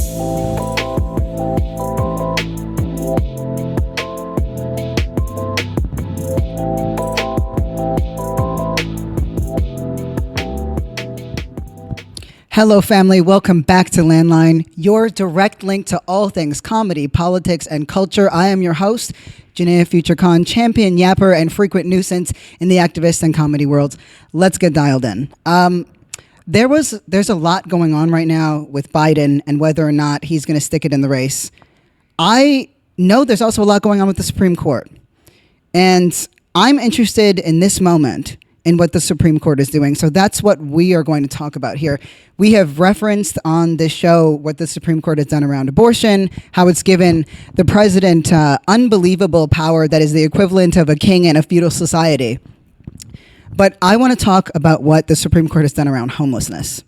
Hello, family. Welcome back to Landline, your direct link to all things comedy, politics, and culture. I am your host, Janaya Future Khan, champion yapper and frequent nuisance in the activist and comedy worlds. Let's get dialed in. There's a lot going on right now with Biden and whether or not he's going to stick it in the race. I know there's also a lot going on with the Supreme Court. And I'm interested in this moment in what the Supreme Court is doing. So that's what we are going to talk about here. We have referenced on this show what the Supreme Court has done around abortion, how it's given the president unbelievable power that is the equivalent of a king in a feudal society. But I want to talk about what the Supreme Court has done around homelessness.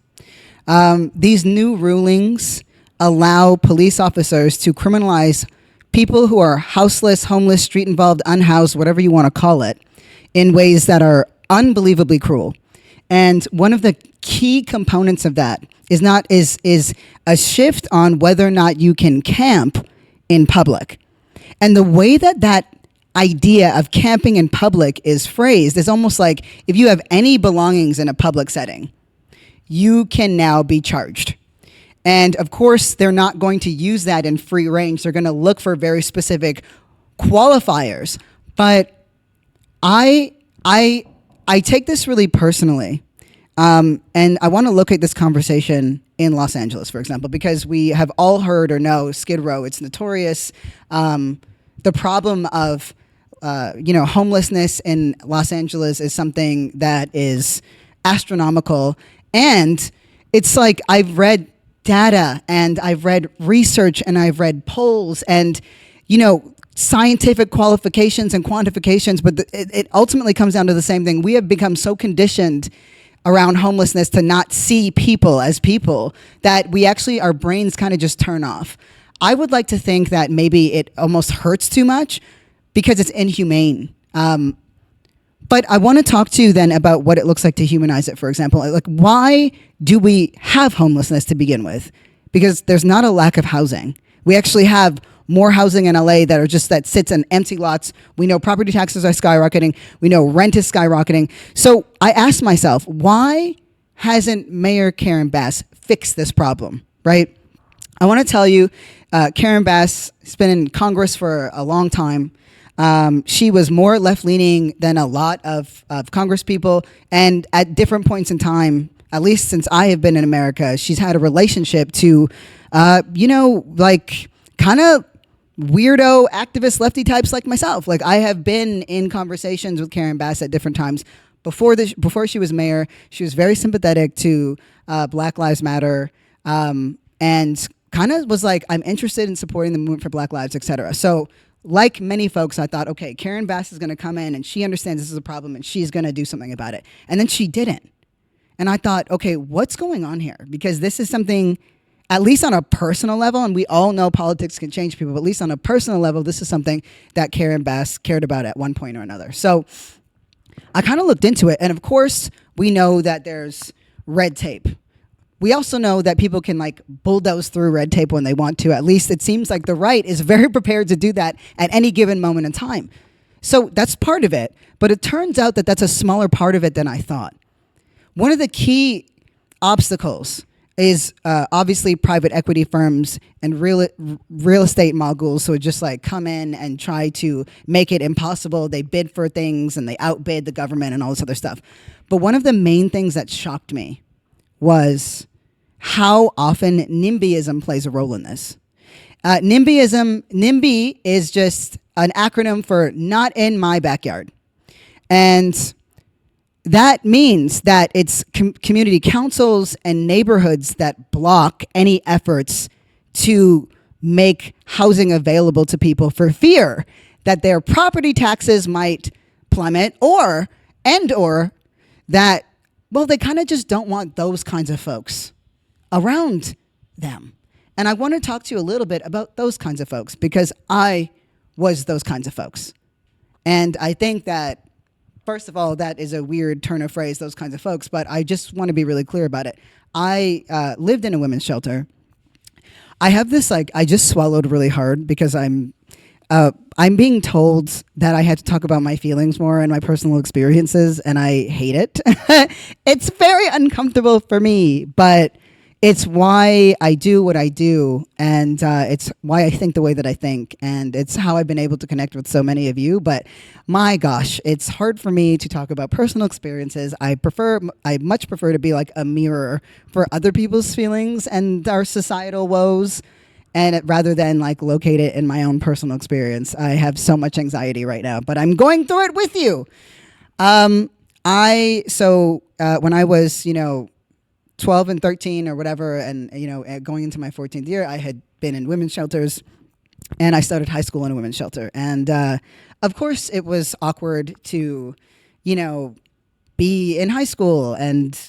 These new rulings allow police officers to criminalize people who are houseless, homeless, street involved, unhoused, whatever you want to call it, in ways that are unbelievably cruel. And one of the key components of that is a shift on whether or not you can camp in public. And the way that idea of camping in public is phrased is almost like if you have any belongings in a public setting, you can now be charged. And of course, they're not going to use that in free range. They're going to look for very specific qualifiers. But I take this really personally, and I want to look at this conversation in Los Angeles, for example, because we have all heard or know Skid Row. It's notorious. The problem of homelessness in Los Angeles is something that is astronomical, and it's like I've read data and I've read research and I've read polls and scientific qualifications and quantifications, but it ultimately comes down to the same thing. We have become so conditioned around homelessness to not see people as people that we actually, our brains kind of just turn off. I would like to think that maybe it almost hurts too much because it's inhumane. But I want to talk to you then about what it looks like to humanize it, for example. Like, why do we have homelessness to begin with? Because there's not a lack of housing. We actually have more housing in LA that sits in empty lots. We know property taxes are skyrocketing. We know rent is skyrocketing. So I asked myself, why hasn't Mayor Karen Bass fixed this problem, right? I want to tell you, Karen Bass has been in Congress for a long time. She was more left-leaning than a lot of Congress people. And at different points in time, at least since I have been in America, she's had a relationship to, kind of weirdo activist lefty types like myself. Like, I have been in conversations with Karen Bass at different times. Before she was mayor, she was very sympathetic to Black Lives Matter, and kind of was like, I'm interested in supporting the movement for Black Lives, etc. So like many folks, I thought, okay, Karen Bass is going to come in and she understands this is a problem and she's going to do something about it. And then she didn't. And I thought, okay, what's going on here? Because this is something, at least on a personal level, and we all know politics can change people, but at least on a personal level, this is something that Karen Bass cared about at one point or another. So I kind of looked into it. And of course, we know that there's red tape. We also know that people can bulldoze through red tape when they want to. At least it seems like the right is very prepared to do that at any given moment in time. So that's part of it. But it turns out that that's a smaller part of it than I thought. One of the key obstacles is obviously private equity firms and real estate moguls who would just come in and try to make it impossible. They bid for things and they outbid the government and all this other stuff. But one of the main things that shocked me was how often NIMBYISM plays a role in this. NIMBY is just an acronym for not in my backyard. And that means that it's community councils and neighborhoods that block any efforts to make housing available to people for fear that their property taxes might plummet or that, well, they kind of just don't want those kinds of folks around them. And I want to talk to you a little bit about those kinds of folks because I was those kinds of folks. And I think that, first of all, that is a weird turn of phrase, those kinds of folks, but I just want to be really clear about it. I lived in a women's shelter. I have this like I just swallowed really hard because I'm being told that I had to talk about my feelings more and my personal experiences, and I hate it. It's very uncomfortable for me, but it's why I do what I do, and it's why I think the way that I think, and it's how I've been able to connect with so many of you. But my gosh, it's hard for me to talk about personal experiences. I much prefer to be like a mirror for other people's feelings and our societal woes, and rather than like locate it in my own personal experience. I have so much anxiety right now, but I'm going through it with you. When I was 12 and 13 or whatever, and going into my 14th year, I had been in women's shelters, and I started high school in a women's shelter. And of course, it was awkward to be in high school and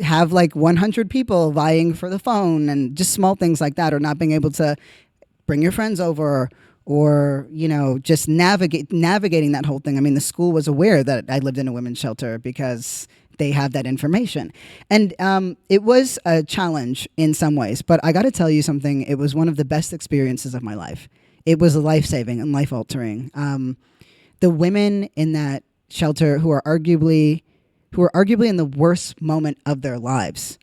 have like 100 people vying for the phone and just small things like that, or not being able to bring your friends over, or just navigating that whole thing. I mean, the school was aware that I lived in a women's shelter because they have that information, and it was a challenge in some ways, but I got to tell you something. It was one of the best experiences of my life. It was life-saving and life-altering. The women in that shelter who are arguably in the worst moment of their lives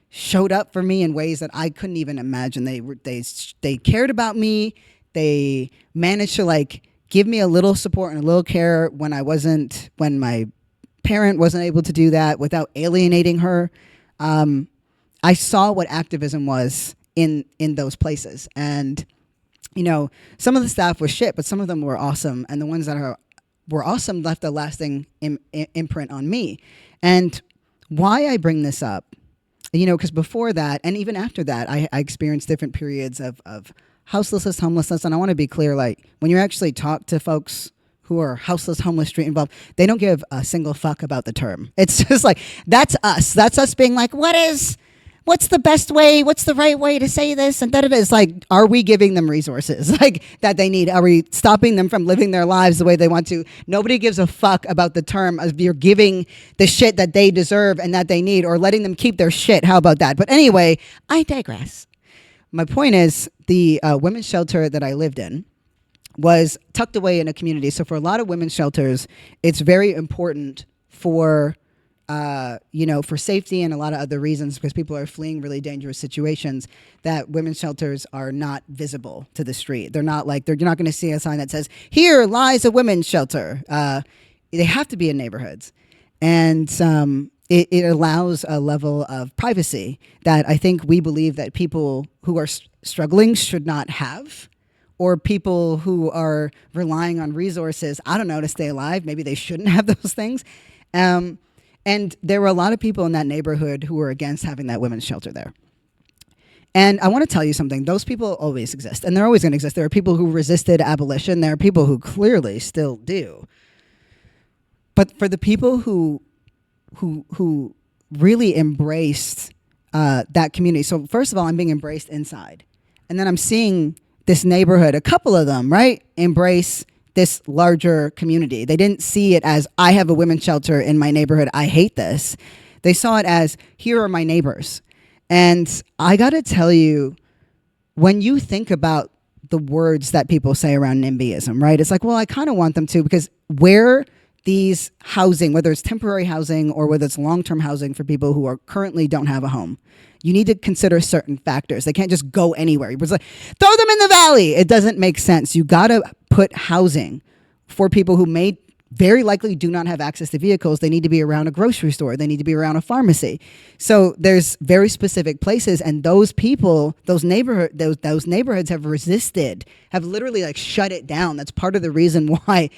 showed up for me in ways that I couldn't even imagine. They cared about me. They managed to like give me a little support and a little care when my parent wasn't able to do that without alienating her. I saw what activism was in those places, and some of the staff was shit, but some of them were awesome, and the ones that were awesome left a lasting imprint on me. And why I bring this up, because before that, and even after that, I experienced different periods of houselessness, homelessness. And I want to be clear, like when you actually talk to folks who are houseless, homeless, street involved, they don't give a single fuck about the term. It's just like, that's us being like, what's the best way? What's the right way to say this? And that it is like, are we giving them resources like that they need? Are we stopping them from living their lives the way they want to? Nobody gives a fuck about the term of you're giving the shit that they deserve and that they need, or letting them keep their shit. How about that? But anyway, I digress. My point is, the women's shelter that I lived in was tucked away in a community. So for a lot of women's shelters, it's very important for for safety and a lot of other reasons, because people are fleeing really dangerous situations, that women's shelters are not visible to the street. They're not like, you're not going to see a sign that says, "Here lies a women's shelter." They have to be in neighborhoods. And it allows a level of privacy that I think we believe that people who are struggling should not have, or people who are relying on resources, I don't know, to stay alive, maybe they shouldn't have those things. And there were a lot of people in that neighborhood who were against having that women's shelter there. And I want to tell you something. Those people always exist, and they're always going to exist. There are people who resisted abolition. There are people who clearly still do. But for the people who really embraced that community. So first of all, I'm being embraced inside. And then I'm seeing this neighborhood, a couple of them, right, embrace this larger community. They didn't see it as, I have a women's shelter in my neighborhood, I hate this. They saw it as, here are my neighbors. And I got to tell you, when you think about the words that people say around NIMBYism, right, it's like, well, I kind of want them to, because where these housing, whether it's temporary housing or whether it's long-term housing for people who are currently don't have a home, you need to consider certain factors. They can't just go anywhere. It's like, throw them in the valley. It doesn't make sense. You got to put housing for people who may very likely do not have access to vehicles. They need to be around a grocery store. They need to be around a pharmacy. So there's very specific places, and those people, those neighborhoods have resisted, have literally like shut it down. That's part of the reason why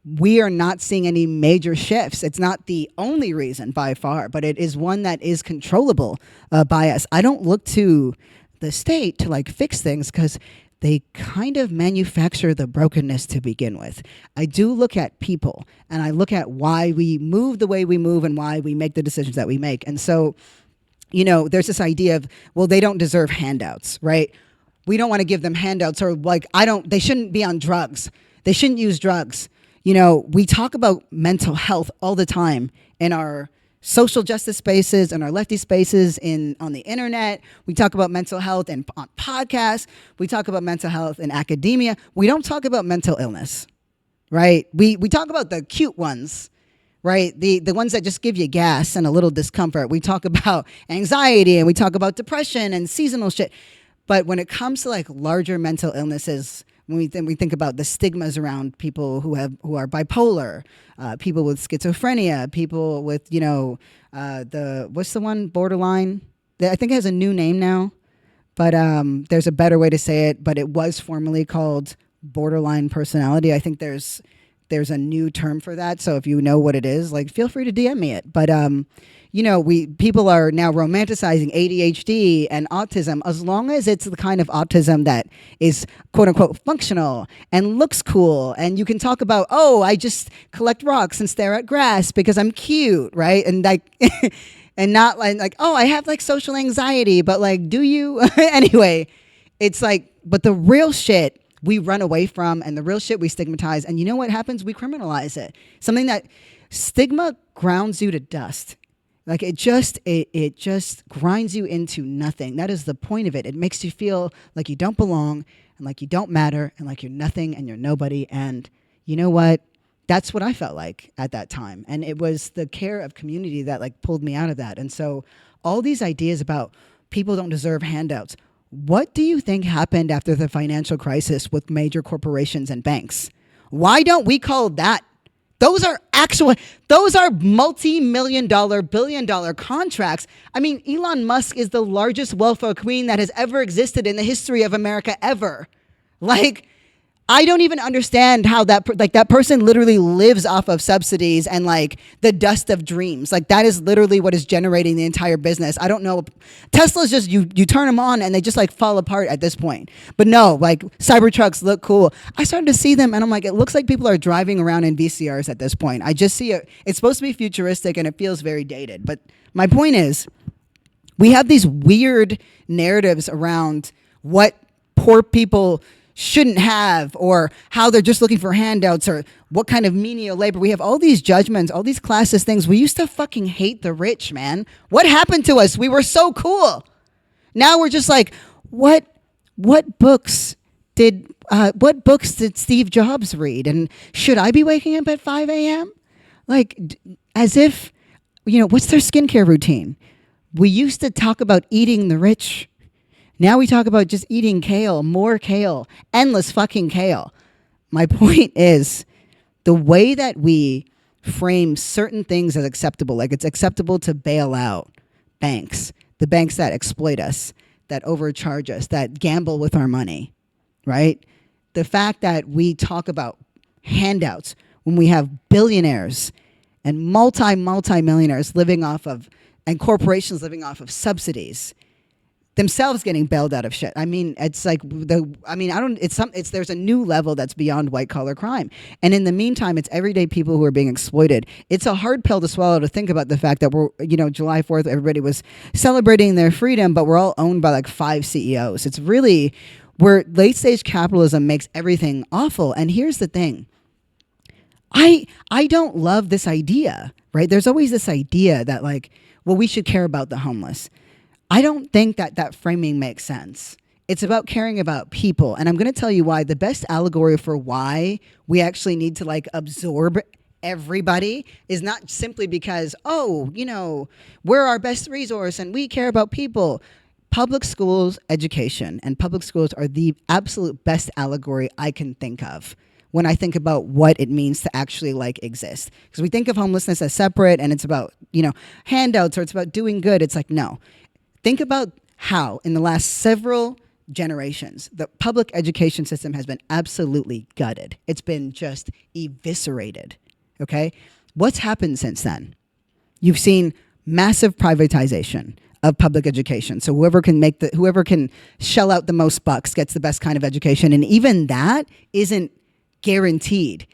we are not seeing any major shifts. It's not the only reason by far, but it is one that is controllable by us. I don't look to the state to like fix things, because they kind of manufacture the brokenness to begin with. I do look at people, and I look at why we move the way we move and why we make the decisions that we make. And so, there's this idea of, well, they don't deserve handouts, right? We don't want to give them handouts, or like, they shouldn't be on drugs. They shouldn't use drugs. We talk about mental health all the time in our social justice spaces and our lefty spaces on the internet. We talk about mental health and on podcasts. We talk about mental health in academia. We don't talk about mental illness, right? We talk about the cute ones, right? The ones that just give you gas and a little discomfort. We talk about anxiety and we talk about depression and seasonal shit. But when it comes to like larger mental illnesses, when we think about the stigmas around people who are bipolar, people with schizophrenia, people with what's the one, borderline? I think it has a new name now, but there's a better way to say it. But it was formerly called borderline personality. I think there's a new term for that. So if you know what it is, like feel free to DM me it. But people are now romanticizing ADHD and autism as long as it's the kind of autism that is quote unquote functional and looks cool. And you can talk about, oh, I just collect rocks and stare at grass because I'm cute, right? And like, and not like, oh, I have like social anxiety, but like, do you? Anyway, it's like, but the real shit we run away from and the real shit we stigmatize. And you know what happens? We criminalize it. Something that stigma grounds you to dust. Like it just grinds you into nothing. That is the point of it. It makes you feel like you don't belong and like you don't matter and like you're nothing and you're nobody. And you know what? That's what I felt like at that time. And it was the care of community that like pulled me out of that. And so all these ideas about people don't deserve handouts. What do you think happened after the financial crisis with major corporations and banks? Why don't we call that? Those are multi-million-dollar, billion-dollar contracts. I mean, Elon Musk is the largest welfare queen that has ever existed in the history of America ever. Like, I don't even understand how that person literally lives off of subsidies and like the dust of dreams. Like that is literally what is generating the entire business. I don't know. Tesla's just, you turn them on and they just like fall apart at this point. But no, like Cybertrucks look cool. I started to see them and I'm like, it looks like people are driving around in VCRs at this point. I just see it. It's supposed to be futuristic and it feels very dated. But my point is, we have these weird narratives around what poor people shouldn't have, or how they're just looking for handouts, or what kind of menial labor. We have all these judgments, all these classist things. We used to fucking hate the rich, man. What happened to us? We were so cool. Now we're just like, what books did Steve Jobs read? And should I be waking up at 5 a.m.? Like, as if, what's their skincare routine? We used to talk about eating the rich. Now we talk about just eating kale, more kale, endless fucking kale. My point is the way that we frame certain things as acceptable, like it's acceptable to bail out banks, the banks that exploit us, that overcharge us, that gamble with our money, right? The fact that we talk about handouts when we have billionaires and multi-millionaires living off of, and corporations living off of subsidies, themselves getting bailed out of shit. I mean, it's like there's a new level that's beyond white collar crime. And in the meantime, it's everyday people who are being exploited. It's a hard pill to swallow to think about the fact that we're, July 4th, everybody was celebrating their freedom, but we're all owned by like 5 CEOs. It's really where late stage capitalism makes everything awful. And here's the thing. I don't love this idea, right? There's always this idea that like, well, we should care about the homeless. I don't think that framing makes sense. It's about caring about people. And I'm going to tell you why. The best allegory for why we actually need to like absorb everybody is not simply because, we're our best resource and we care about people. Public schools education and public schools are the absolute best allegory I can think of when I think about what it means to actually like exist. Because we think of homelessness as separate and it's about, handouts, or it's about doing good. It's like, no. Think about how, in the last several generations, the public education system has been absolutely gutted. It's been just eviscerated, okay? What's happened since then? You've seen massive privatization of public education. So whoever can shell out the most bucks gets the best kind of education. And even that isn't guaranteed,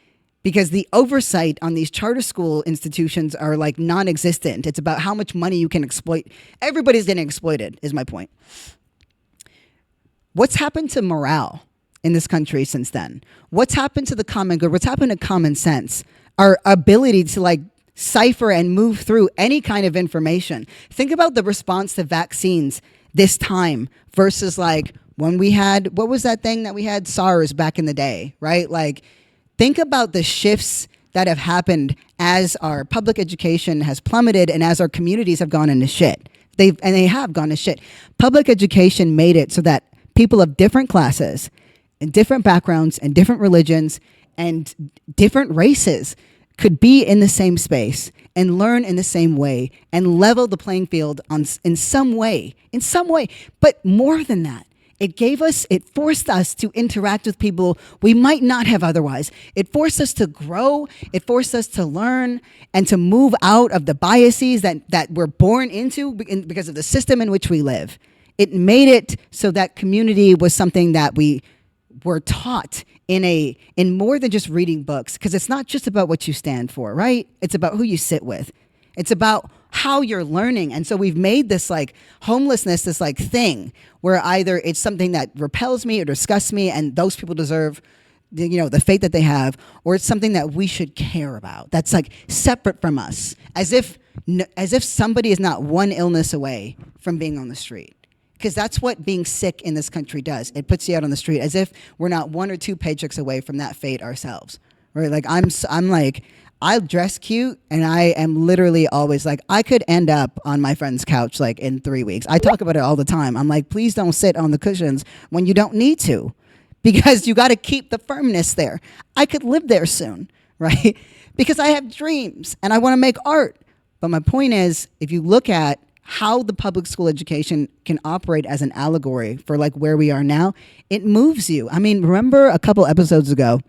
because the oversight on these charter school institutions are like non-existent. It's about how much money you can exploit. Everybody's getting exploited, is my point. What's happened to morale in this country since then? What's happened to the common good? What's happened to common sense? Our ability to like cipher and move through any kind of information. Think about the response to vaccines this time versus like when we had, what was that thing that we had? SARS back in the day, right? Like, think about the shifts that have happened as our public education has plummeted and as our communities have gone into shit. They have gone to shit. Public education made it so that people of different classes and different backgrounds and different religions and different races could be in the same space and learn in the same way and level the playing field in some way. But more than that, it forced us to interact with people we might not have otherwise. It forced us to grow. It forced us to learn and to move out of the biases that we're born into because of the system in which we live. It made it so that community was something that we were taught in more than just reading books, because it's not just about what you stand for, right? It's about who you sit with. It's about how you're learning. And so we've made this like homelessness, this like thing where either it's something that repels me or disgusts me and those people deserve the fate that they have, or it's something that we should care about. That's like separate from us, as if somebody is not one illness away from being on the street. Because that's what being sick in this country does. It puts you out on the street as if we're not one or two paychecks away from that fate ourselves. Right? Like I'm like, I dress cute and I am literally always like, I could end up on my friend's couch like in 3 weeks. I talk about it all the time. I'm like, please don't sit on the cushions when you don't need to, because you got to keep the firmness there. I could live there soon, right? Because I have dreams and I want to make art. But my point is, if you look at how the public school education can operate as an allegory for like where we are now, it moves you. I mean, remember a couple episodes ago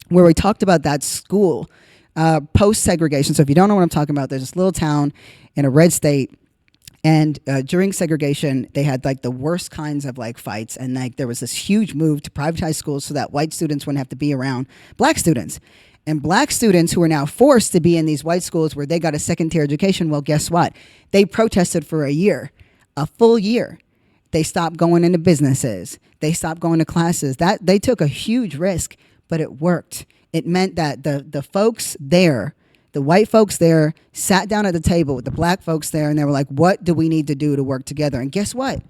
where we talked about that school post-segregation. So if you don't know what I'm talking about, there's this little town in a red state, and during segregation, they had like the worst kinds of like fights, and like there was this huge move to privatize schools so that white students wouldn't have to be around black students. And black students who are now forced to be in these white schools where they got a second-tier education, well, guess what? They protested for a full year. They stopped going into businesses. They stopped going to classes. That they took a huge risk, but it worked. It meant that the folks there, the white folks there, sat down at the table with the black folks there, and they were like, what do we need to do to work together? And guess what?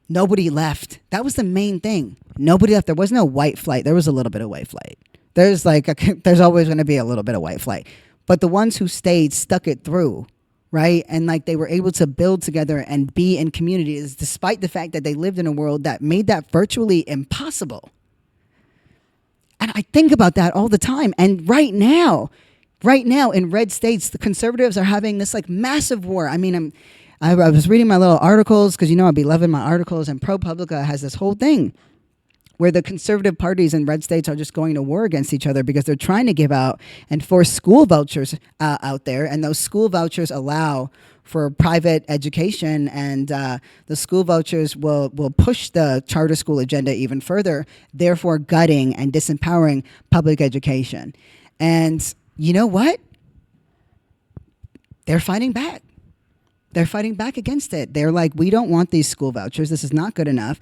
Nobody left. That was the main thing. Nobody left. There was no white flight. There was a little bit of white flight. There's always going to be a little bit of white flight. But the ones who stayed stuck it through, right? And like they were able to build together and be in communities despite the fact that they lived in a world that made that virtually impossible. And I think about that all the time. And right now in red states, the conservatives are having this like massive war. I mean, I was reading my little articles because, I'd be loving my articles, and ProPublica has this whole thing where the conservative parties in red states are just going to war against each other because they're trying to give out and force school vouchers out there. And those school vouchers allow for private education, and the school vouchers will push the charter school agenda even further, therefore gutting and disempowering public education. And you know what? They're fighting back. They're fighting back against it. They're like, we don't want these school vouchers. This is not good enough.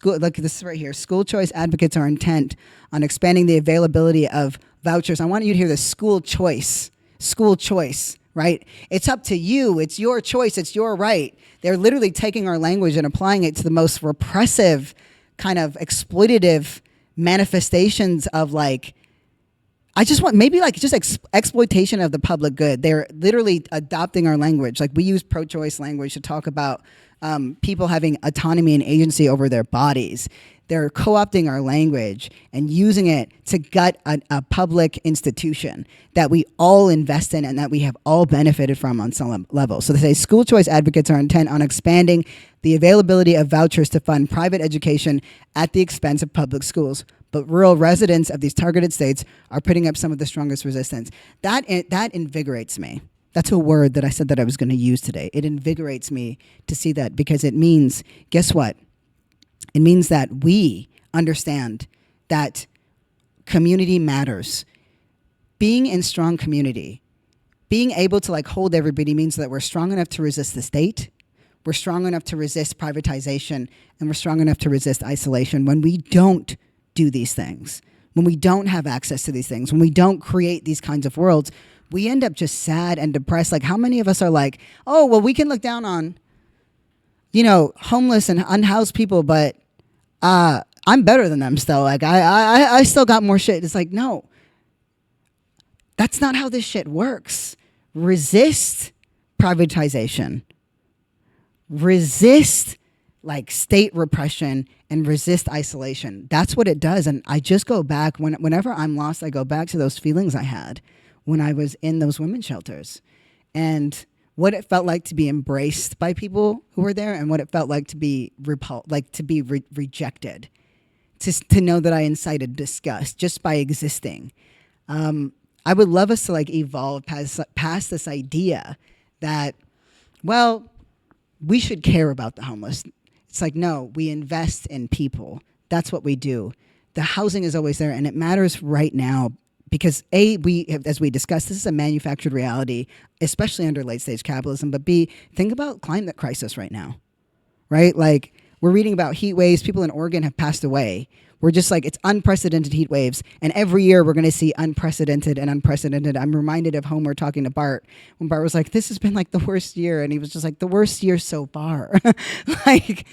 Look, this is right here. School choice advocates are intent on expanding the availability of vouchers. I want you to hear this: school choice, right? It's up to you. It's your choice. It's your right. They're literally taking our language and applying it to the most repressive, kind of exploitative manifestations of like, I just want maybe like just exploitation of the public good. They're literally adopting our language. Like we use pro-choice language to talk about people having autonomy and agency over their bodies. They're co-opting our language and using it to gut a public institution that we all invest in and that we have all benefited from on some level. So they say school choice advocates are intent on expanding the availability of vouchers to fund private education at the expense of public schools. But rural residents of these targeted states are putting up some of the strongest resistance. That invigorates me. That's a word that I said that I was going to use today. It invigorates me to see that, because it means, guess what? It means that we understand that community matters. Being in strong community, being able to like hold everybody, means that we're strong enough to resist the state, we're strong enough to resist privatization, and we're strong enough to resist isolation. When we don't do these things, when we don't have access to these things, when we don't create these kinds of worlds, we end up just sad and depressed. Like, how many of us are like, oh, well, we can look down on, homeless and unhoused people, but I'm better than them still. Like, I still got more shit. It's like, no, that's not how this shit works. Resist privatization. Resist like state repression and resist isolation. That's what it does. And I just go back whenever I'm lost, I go back to those feelings I had when I was in those women's shelters and what it felt like to be embraced by people who were there and what it felt like to be rejected, to know that I incited disgust just by existing. I would love us to like evolve past this idea that, well, we should care about the homeless. It's like, no, we invest in people. That's what we do. The housing is always there, and it matters right now because as we discussed, this is a manufactured reality, especially under late stage capitalism. But B, think about climate crisis right now, right? Like we're reading about heat waves. People in Oregon have passed away. We're just like, it's unprecedented heat waves. And every year we're going to see unprecedented and unprecedented. I'm reminded of Homer talking to Bart when Bart was like, this has been like the worst year. And he was just like, the worst year so far. Like,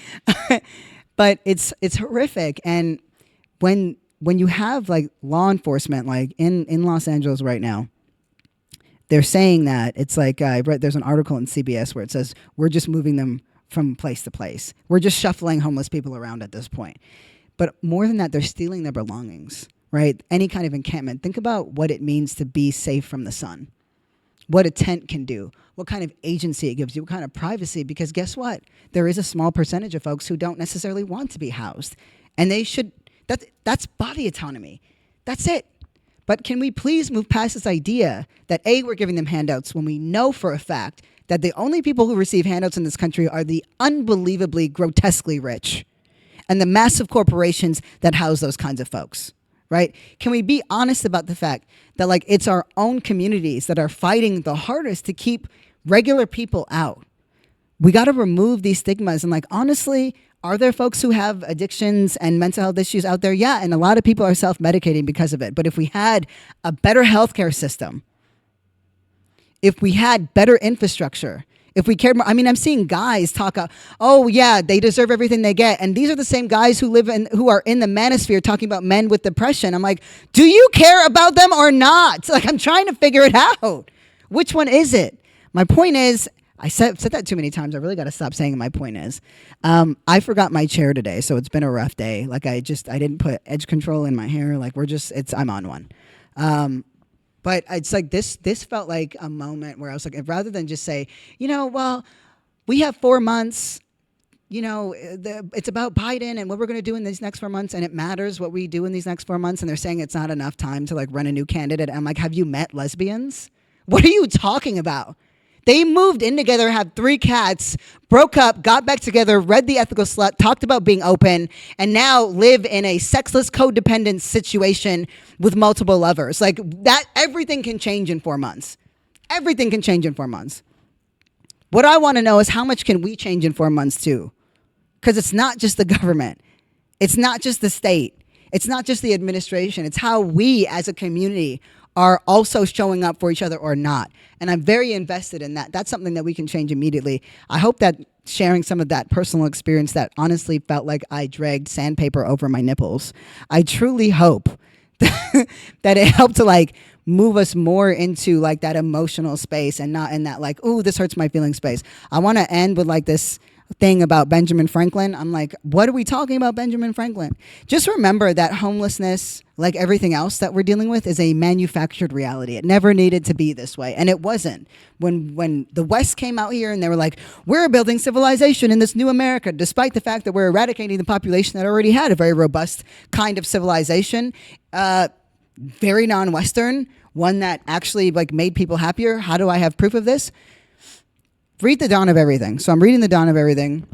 but it's horrific. And when you have like law enforcement, like in Los Angeles right now, they're saying that it's like, I read, there's an article in CBS where it says, we're just moving them from place to place. We're just shuffling homeless people around at this point. But more than that, they're stealing their belongings, right? Any kind of encampment. Think about what it means to be safe from the sun. What a tent can do. What kind of agency it gives you. What kind of privacy. Because guess what? There is a small percentage of folks who don't necessarily want to be housed. And they should, that's body autonomy. That's it. But can we please move past this idea that A, we're giving them handouts when we know for a fact that the only people who receive handouts in this country are the unbelievably, grotesquely rich and the massive corporations that house those kinds of folks, right? Can we be honest about the fact that like it's our own communities that are fighting the hardest to keep regular people out? We got to remove these stigmas. And like, honestly, are there folks who have addictions and mental health issues out there? Yeah, and a lot of people are self-medicating because of it. But if we had a better healthcare system, if we had better infrastructure, if we cared more, I mean, I'm seeing guys talk, oh yeah, they deserve everything they get. And these are the same guys who who are in the manosphere talking about men with depression. I'm like, do you care about them or not? Like, I'm trying to figure it out. Which one is it? My point is, I said that too many times. I really got to stop saying my point is. I forgot my chair today, so it's been a rough day. Like I didn't put edge control in my hair. Like I'm on one. But it's like this felt like a moment where I was like, rather than just say, well, we have 4 months, it's about Biden and what we're going to do in these next 4 months. And it matters what we do in these next 4 months. And they're saying it's not enough time to like run a new candidate. I'm like, have you met lesbians? What are you talking about? They moved in together, had 3 cats, broke up, got back together, read The Ethical Slut, talked about being open, and now live in a sexless codependent situation with multiple lovers. Like that, everything can change in 4 months. Everything can change in 4 months. What I want to know is how much can we change in 4 months too? Because it's not just the government. It's not just the state. It's not just the administration. It's how we as a community are also showing up for each other or not. And I'm very invested in that. That's something that we can change immediately. I hope that sharing some of that personal experience that honestly felt like I dragged sandpaper over my nipples, I truly hope that it helped to like move us more into like that emotional space and not in that like, ooh, this hurts my feeling space. I want to end with like this thing about Benjamin Franklin. I'm like, what are we talking about Benjamin Franklin? Just remember that homelessness, like everything else that we're dealing with, is a manufactured reality. It never needed to be this way. And it wasn't. When the West came out here and they were like, we're building civilization in this new America, despite the fact that we're eradicating the population that already had a very robust kind of civilization, very non-Western, one that actually like made people happier. How do I have proof of this? Read The Dawn of Everything. So I'm reading The Dawn of Everything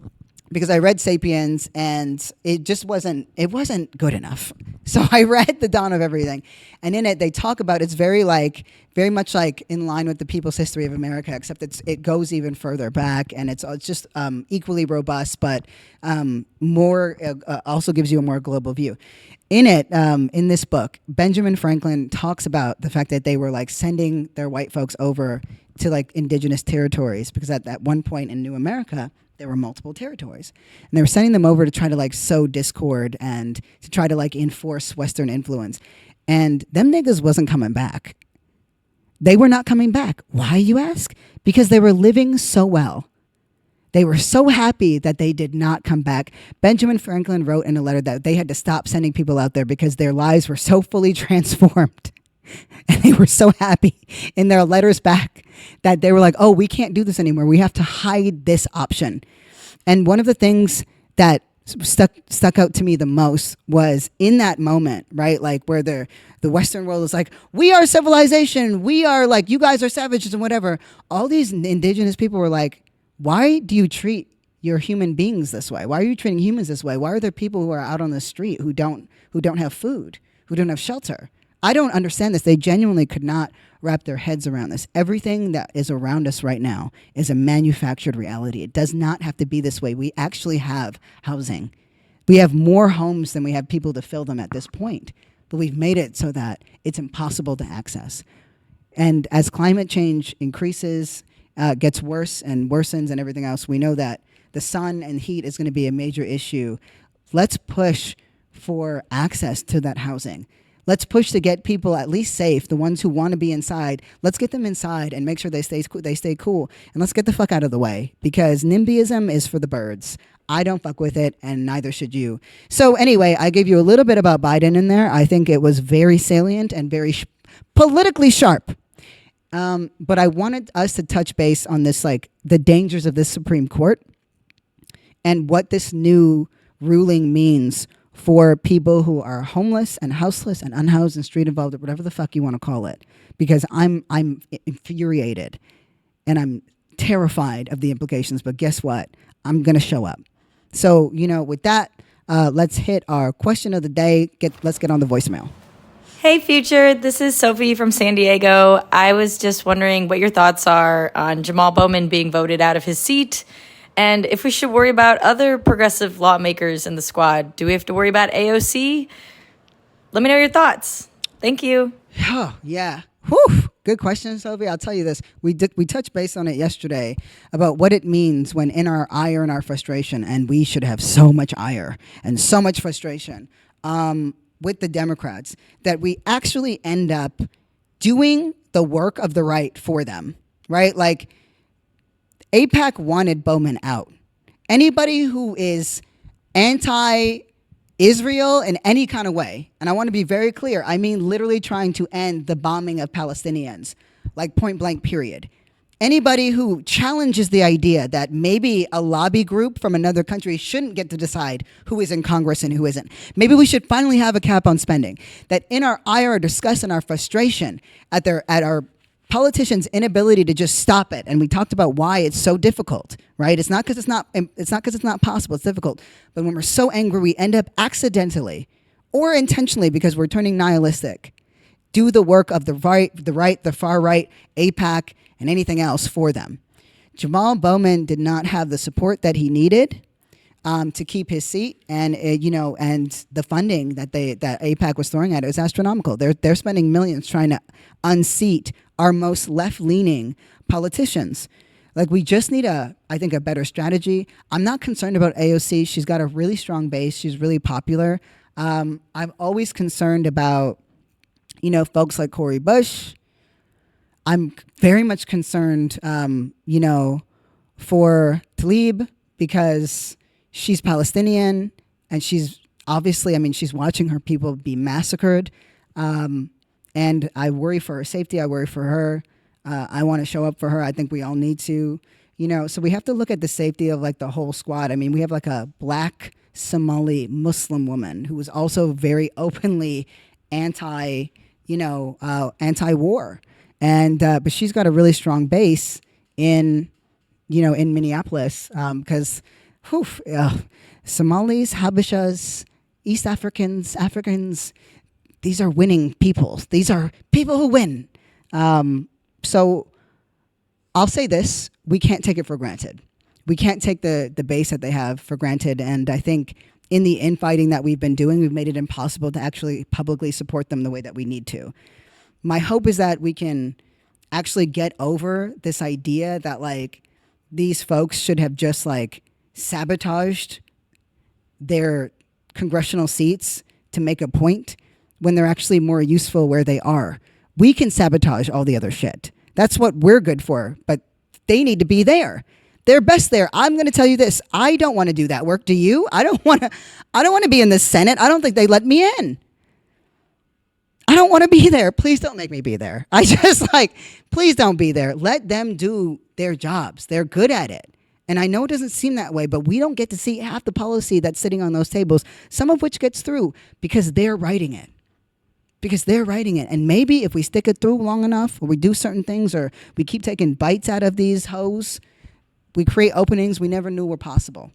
because I read *Sapiens* and it wasn't good enough. So I read *The Dawn of Everything*, and in it they talk about it's very much like in line with the people's history of America, except it goes even further back, and it's just equally robust, but more also gives you a more global view. In it, in this book, Benjamin Franklin talks about the fact that they were sending their white folks over to indigenous territories, because at that one point in New America there were multiple territories, and they were sending them over to try to sow discord and to try to enforce Western influence. And them niggas wasn't coming back. They were not coming back. Why, you ask? Because they were living so well. They were so happy that they did not come back. Benjamin Franklin wrote in a letter that they had to stop sending people out there because their lives were so fully transformed. And they were so happy in their letters back that they were like, oh, we can't do this anymore. We have to hide this option. And one of the things that stuck out to me the most was in that moment, right? Where the Western world is we are civilization. We are you guys are savages and whatever. All these indigenous people were like, why do you treat your human beings this way? Why are you treating humans this way? Why are there people who are out on the street who don't have food, who don't have shelter? I don't understand this. They genuinely could not wrap their heads around this. Everything that is around us right now is a manufactured reality. It does not have to be this way. We actually have housing. We have more homes than we have people to fill them at this point. But we've made it so that it's impossible to access. And as climate change increases, gets worse and worsens and everything else, we know that the sun and heat is going to be a major issue. Let's push for access to that housing. Let's push to get people at least safe, the ones who want to be inside. Let's get them inside and make sure they stay cool. And let's get the fuck out of the way, because NIMBYism is for the birds. I don't fuck with it, and neither should you. So anyway, I gave you a little bit about Biden in there. I think it was very salient and very politically sharp. But I wanted us to touch base on this, the dangers of this Supreme Court and what this new ruling means for people who are homeless and houseless and unhoused and street involved, or whatever the fuck you want to call it. Because I'm infuriated and I'm terrified of the implications. But guess what? I'm going to show up. So, with that, let's hit our question of the day. Let's get on the voicemail. Hey, Future. This is Sophie from San Diego. I was just wondering what your thoughts are on Jamal Bowman being voted out of his seat, and if we should worry about other progressive lawmakers in the squad. Do we have to worry about AOC? Let me know your thoughts. Thank you. Oh, yeah. Whew. Good question, Sophie. I'll tell you this. We touched base on it yesterday about what it means when in our ire and our frustration, and we should have so much ire and so much frustration with the Democrats, that we actually end up doing the work of the right for them, right? AIPAC wanted Bowman out. Anybody who is anti-Israel in any kind of way, and I want to be very clear, I mean literally trying to end the bombing of Palestinians, point blank, period. Anybody who challenges the idea that maybe a lobby group from another country shouldn't get to decide who is in Congress and who isn't. Maybe we should finally have a cap on spending. That in our ire, our disgust, and our frustration at our politicians' inability to just stop it, and we talked about why it's so difficult, right? It's not because it's not possible. It's difficult. But when we're so angry, we end up accidentally or intentionally, because we're turning nihilistic, do the work of the right, the far right, AIPAC, and anything else for them. Jamal Bowman did not have the support that he needed to keep his seat, and and the funding that AIPAC was throwing at it was astronomical. They're spending millions trying to unseat our most left-leaning politicians. We just need I think a better strategy. I'm not concerned about AOC. She's got a really strong base. She's really popular. I'm always concerned about folks like Cori Bush. I'm very much concerned, for Tlaib, because she's Palestinian, and she's obviously, she's watching her people be massacred. And I worry for her safety. I worry for her. I want to show up for her. I think we all need to, so we have to look at the safety of the whole squad. We have a black Somali Muslim woman who is also very openly anti-war. And but she's got a really strong base in Minneapolis, because Whew, Somalis, Habeshas, East Africans, these are winning people. These are people who win. So I'll say this, we can't take it for granted. We can't take the base that they have for granted. And I think in the infighting that we've been doing, we've made it impossible to actually publicly support them the way that we need to. My hope is that we can actually get over this idea that like these folks should have just like sabotaged their congressional seats to make a point when they're actually more useful where they are. We can sabotage all the other shit. That's what we're good for, but they need to be there. They're best there. I'm going to tell you this. I don't want to do that work. Do you? I don't want to be in the Senate. I don't think they let me in. I don't want to be there. Please don't make me be there. I just please don't be there. Let them do their jobs. They're good at it. And I know it doesn't seem that way, but we don't get to see half the policy that's sitting on those tables, some of which gets through because they're writing it. And maybe if we stick it through long enough, or we do certain things, or we keep taking bites out of these hoes, we create openings we never knew were possible.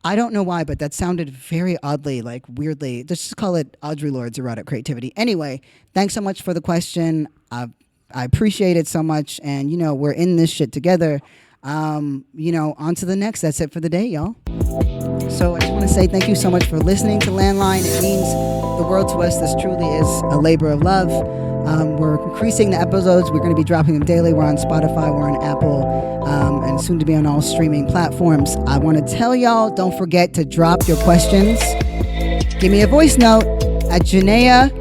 I don't know why, but that sounded very oddly, weirdly. Let's just call it Audre Lorde's erotic creativity. Anyway, thanks so much for the question. I appreciate it so much. And, we're in this shit together. On to the next. That's it for the day, y'all. So I just want to say thank you so much for listening to Landline. It means the world to us. This truly is a labor of love. We're increasing the episodes. We're going to be dropping them daily. We're on Spotify. We're on Apple. And soon to be on all streaming platforms. I want to tell y'all, don't forget to drop your questions. Give me a voice note at Janaya.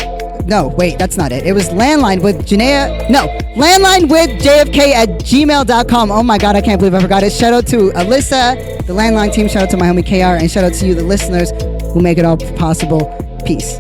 No, wait, that's not it. It was Landline with Janaya. No, Landline with JFK at gmail.com. Oh my God, I can't believe I forgot it. Shout out to Alyssa, the Landline team. Shout out to my homie KR. And shout out to you, the listeners, who make it all possible. Peace.